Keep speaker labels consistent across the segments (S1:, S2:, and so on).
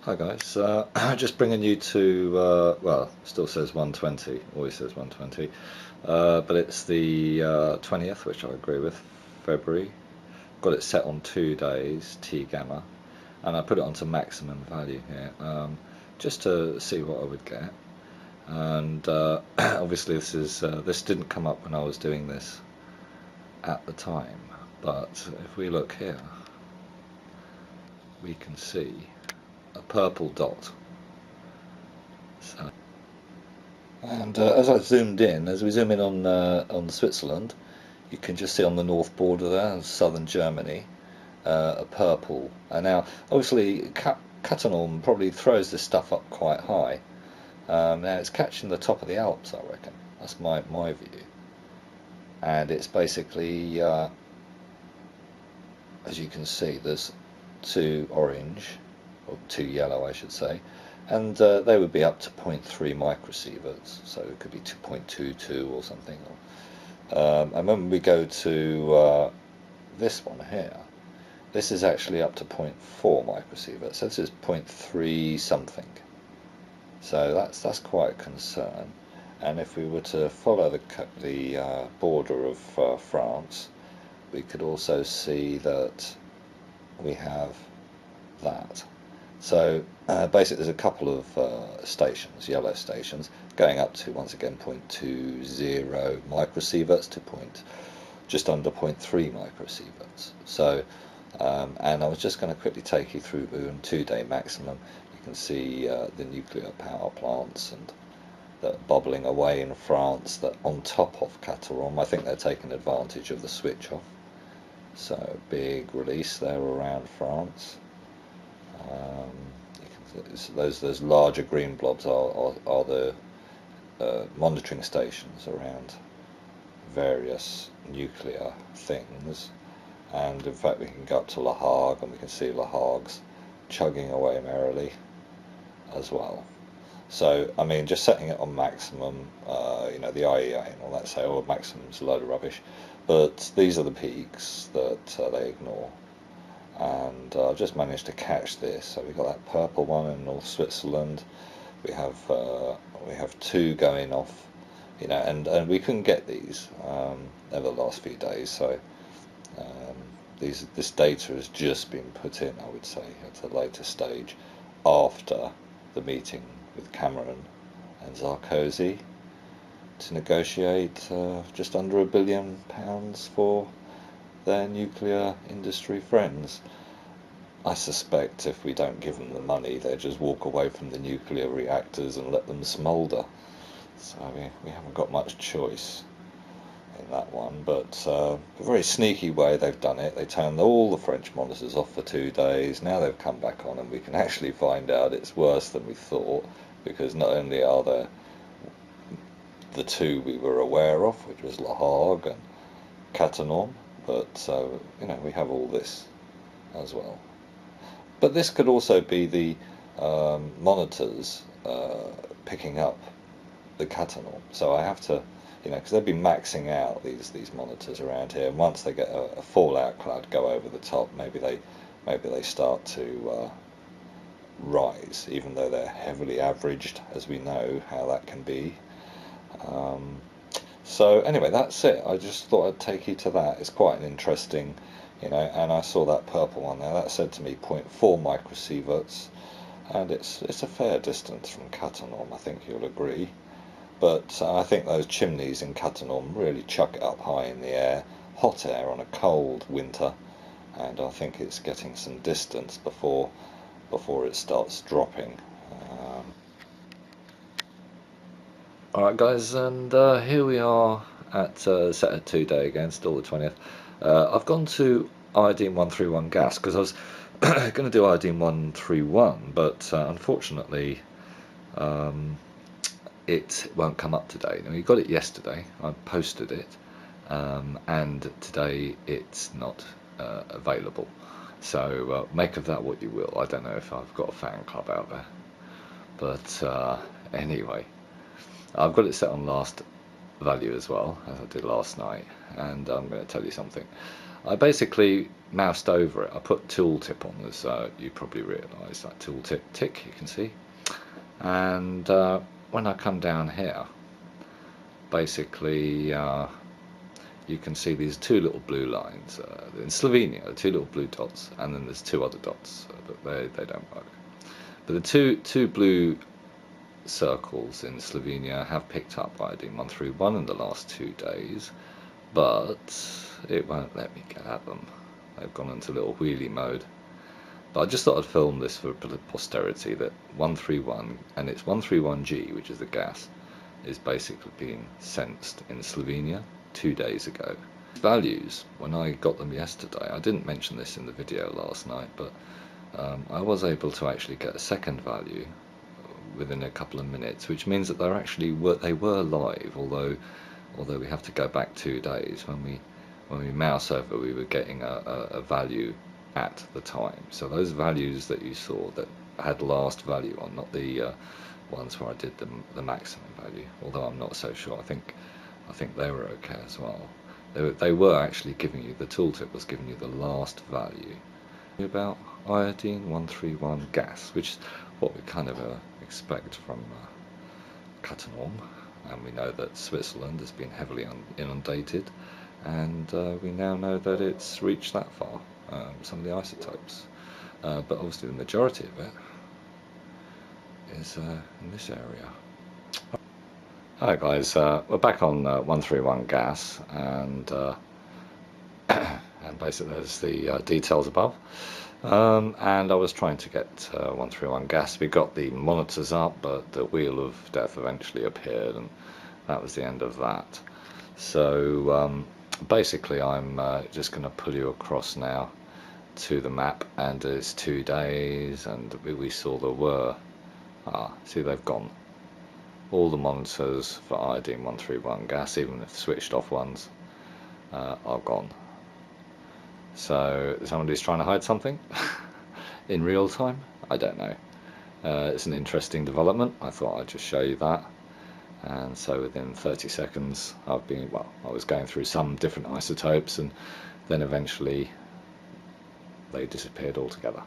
S1: Hi guys, just bringing you to, well, still says 120, always says 120, but it's the 20th, which I agree with, February. Got it set on 2 days, T gamma, and I put it onto maximum value here, just to see what I would get. And obviously this didn't come up when I was doing this at the time, but if we look here, we can see a purple dot. So, and as I zoomed in, as we zoom in on Switzerland, you can just see on the north border there, southern Germany, a purple. And now, obviously, cattenom probably throws this stuff up quite high. Now it's catching the top of the Alps, I reckon. That's my view. And it's basically, as you can see, there's 2 orange, or 2 yellow, I should say, and they would be up to 0.3 microsieverts, so it could be 2.22 or something. And when we go to this one here, this is actually up to 0.4 microsieverts, so this is 0.3 something. So that's quite a concern. And if we were to follow the border of France, we could also see that we have that. So basically there's a couple of stations, yellow stations, going up to, once again, 0.20 microsieverts to just under 0.3 microsieverts. So, and I was just going to quickly take you through the 2-day maximum. You can see the nuclear power plants and that bubbling away in France, that on top of cattenom. I think they're taking advantage of the switch off. So big release there around France. Those larger green blobs are the monitoring stations around various nuclear things, and in fact we can go up to Le Hague and we can see Le Hague's chugging away merrily as well. So I mean, just setting it on maximum, you know, the IEA and all that say, oh, maximum's a load of rubbish, but these are the peaks that they ignore. And I've just managed to catch this. So we've got that purple one in North Switzerland. We have 2 going off, you know, and we couldn't get these over the last few days. So this data has just been put in, I would say, at a later stage after the meeting with Cameron and Sarkozy to negotiate just under £1 billion for their nuclear industry friends. I suspect if we don't give them the money, they just walk away from the nuclear reactors and let them smoulder. So we haven't got much choice in that one, but a very sneaky way they've done it. They turned all the French monitors off for 2 days. Now they've come back on, and we can actually find out it's worse than we thought, because not only are there the 2 we were aware of, which was Le Hague and cattenom, but you know, we have all this as well. But this could also be the monitors picking up the cattenom. So I have to, you know, because they've been maxing out these monitors around here. And once they get a fallout cloud go over the top, maybe they start to rise, even though they're heavily averaged, as we know how that can be. So anyway, that's it. I just thought I'd take you to that. It's quite an interesting, you know, and I saw that purple one there. That said to me 0.4 microsieverts, and it's a fair distance from cattenom, I think you'll agree. But I think those chimneys in cattenom really chuck it up high in the air, hot air on a cold winter, and I think it's getting some distance before it starts dropping. Alright guys, and here we are at set at 2-day again, still the 20th. I've gone to iodine 131 gas because I was going to do iodine 131, but unfortunately it won't come up today. Now, you got it yesterday, I posted it, and today it's not available. So make of that what you will. I don't know if I've got a fan club out there, but anyway, I've got it set on last value as well, as I did last night, and I'm going to tell you something. I basically moused over it. I put tooltip on, as you probably realise, that tooltip tick you can see. And when I come down here, basically you can see these two little blue lines. In Slovenia, two little blue dots, and then there's two other dots, but they don't work. But the two blue circles in Slovenia have picked up iodine 131 in the last 2 days, but it won't let me get at them. They've gone into little wheelie mode. But I just thought I'd film this for posterity, that 131, and it's 131G, which is the gas, is basically being sensed in Slovenia 2 days ago. Values, when I got them yesterday, I didn't mention this in the video last night, but I was able to actually get a second value within a couple of minutes, which means that they were live, although we have to go back 2 days. When we mouse over, we were getting a value at the time. So those values that you saw that had last value on, not the ones where I did the maximum value, although I'm not so sure. I think they were okay as well. They were actually giving you, the tooltip was giving you the last value about iodine 131 gas, which is what we kind of expect from cattenom, and we know that Switzerland has been heavily inundated, and we now know that it's reached that far, some of the isotopes, but obviously the majority of it is in this area. Hi guys, we're back on 131 gas, and and basically there's the details above. And I was trying to get 131 gas. We got the monitors up, but the wheel of death eventually appeared, and that was the end of that. So basically I'm just going to pull you across now to the map, and it's 2 days, and we saw there were, see, they've gone. All the monitors for iodine 131 gas, even if switched off ones, are gone. So somebody's trying to hide something in real time? I don't know. It's an interesting development. I thought I'd just show you that. And so within 30 seconds I was going through some different isotopes, and then eventually they disappeared altogether.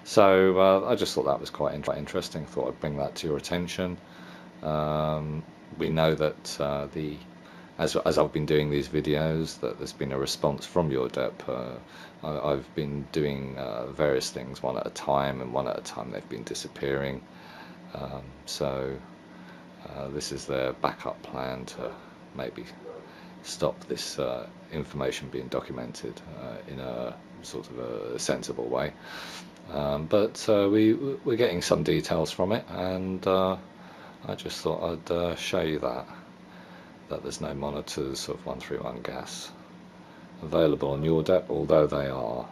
S1: So I just thought that was quite interesting. I thought I'd bring that to your attention. We know that as I've been doing these videos, that there's been a response from your dep. I've been doing various things one at a time, and one at a time they've been disappearing. So this is their backup plan to maybe stop this information being documented in a sort of a sensible way. But we're getting some details from it, and I just thought I'd show you that there's no monitors of 131 gas available on your dep, although they are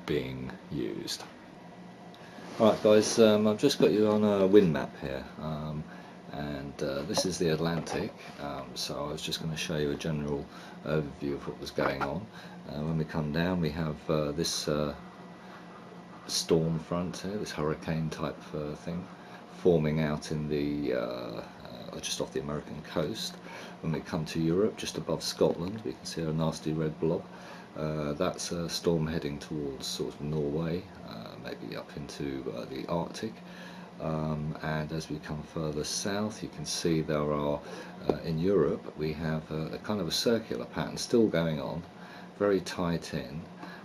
S1: being used. Alright guys, I've just got you on a wind map here, and this is the Atlantic, so I was just going to show you a general overview of what was going on. When we come down, we have this storm front here, this hurricane type thing, forming out in the just off the American coast. When we come to Europe, just above Scotland, we can see a nasty red blob. That's a storm heading towards sort of Norway, maybe up into the Arctic. And as we come further south, you can see there are in Europe we have a kind of a circular pattern still going on, very tight in,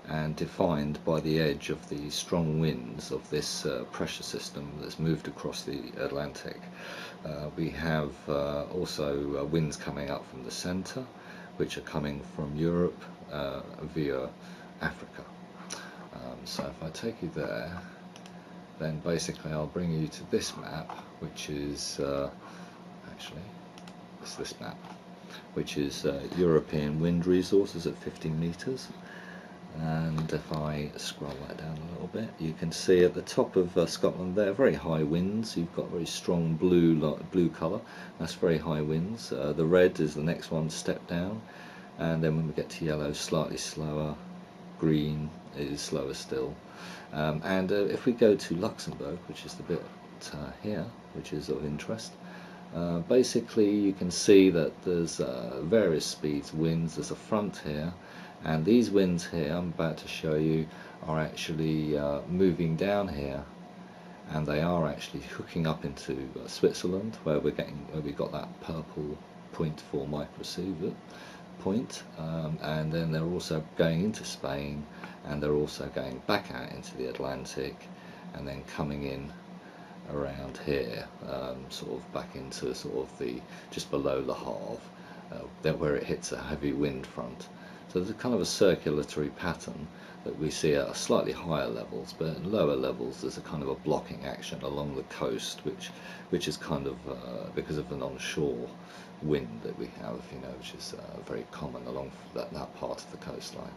S1: and defined by the edge of the strong winds of this pressure system that's moved across the Atlantic. We have also winds coming up from the centre, which are coming from Europe via Africa. So if I take you there, then basically I'll bring you to this map, which is actually it's this map, which is European wind resources at 15 metres. And if I scroll that down a little bit, you can see at the top of Scotland there, very high winds. You've got very strong blue colour, that's very high winds. The red is the next one step down, and then when we get to yellow, slightly slower. Green is slower still. And if we go to Luxembourg, which is the bit here, which is of interest, basically you can see that there's various speeds winds. There's a front here, And these winds here I'm about to show you are actually moving down here, and they are actually hooking up into Switzerland, where we got that purple 0.4 microsievert point, and then they're also going into Spain, and they're also going back out into the Atlantic, and then coming in around here, sort of back into sort of the just below Le Havre, where it hits a heavy wind front. So there's a kind of a circulatory pattern that we see at slightly higher levels, but at lower levels there's a kind of a blocking action along the coast, which is kind of because of an onshore wind that we have, which is very common along that part of the coastline.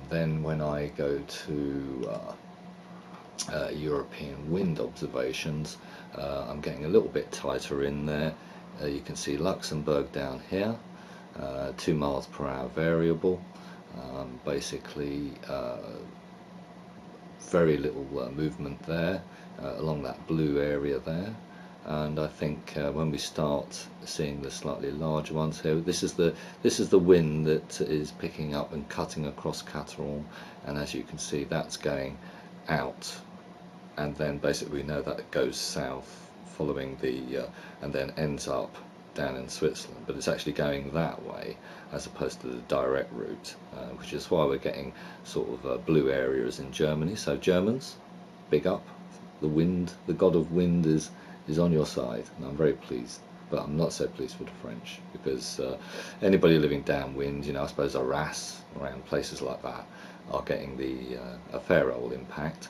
S1: Then when I go to European wind observations, I'm getting a little bit tighter in there. You can see Luxembourg down here, 2 miles per hour variable, basically very little movement there along that blue area there. And I think when we start seeing the slightly larger ones here, this is the wind that is picking up and cutting across cattenom, and as you can see, that's going out, and then basically we know that it goes south following the and then ends up down in Switzerland, but it's actually going that way as opposed to the direct route, which is why we're getting sort of blue areas in Germany. So Germans, big up. The wind, the god of wind is on your side, and I'm very pleased. But I'm not so pleased for the French, because anybody living downwind, I suppose Arras, around places like that, are getting a fair old impact.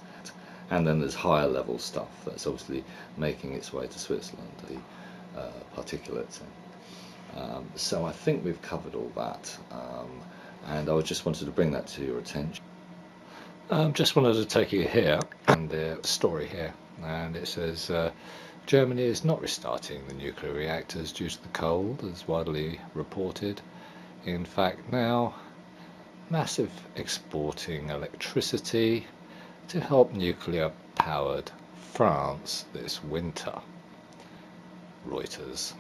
S1: And then there's higher level stuff that's obviously making its way to Switzerland, the particulates. So I think we've covered all that, and I just wanted to bring that to your attention. Just wanted to take you here, and the story here, and it says Germany is not restarting the nuclear reactors due to the cold, as widely reported. In fact, now massive exporting electricity to help nuclear powered France this winter. Reuters.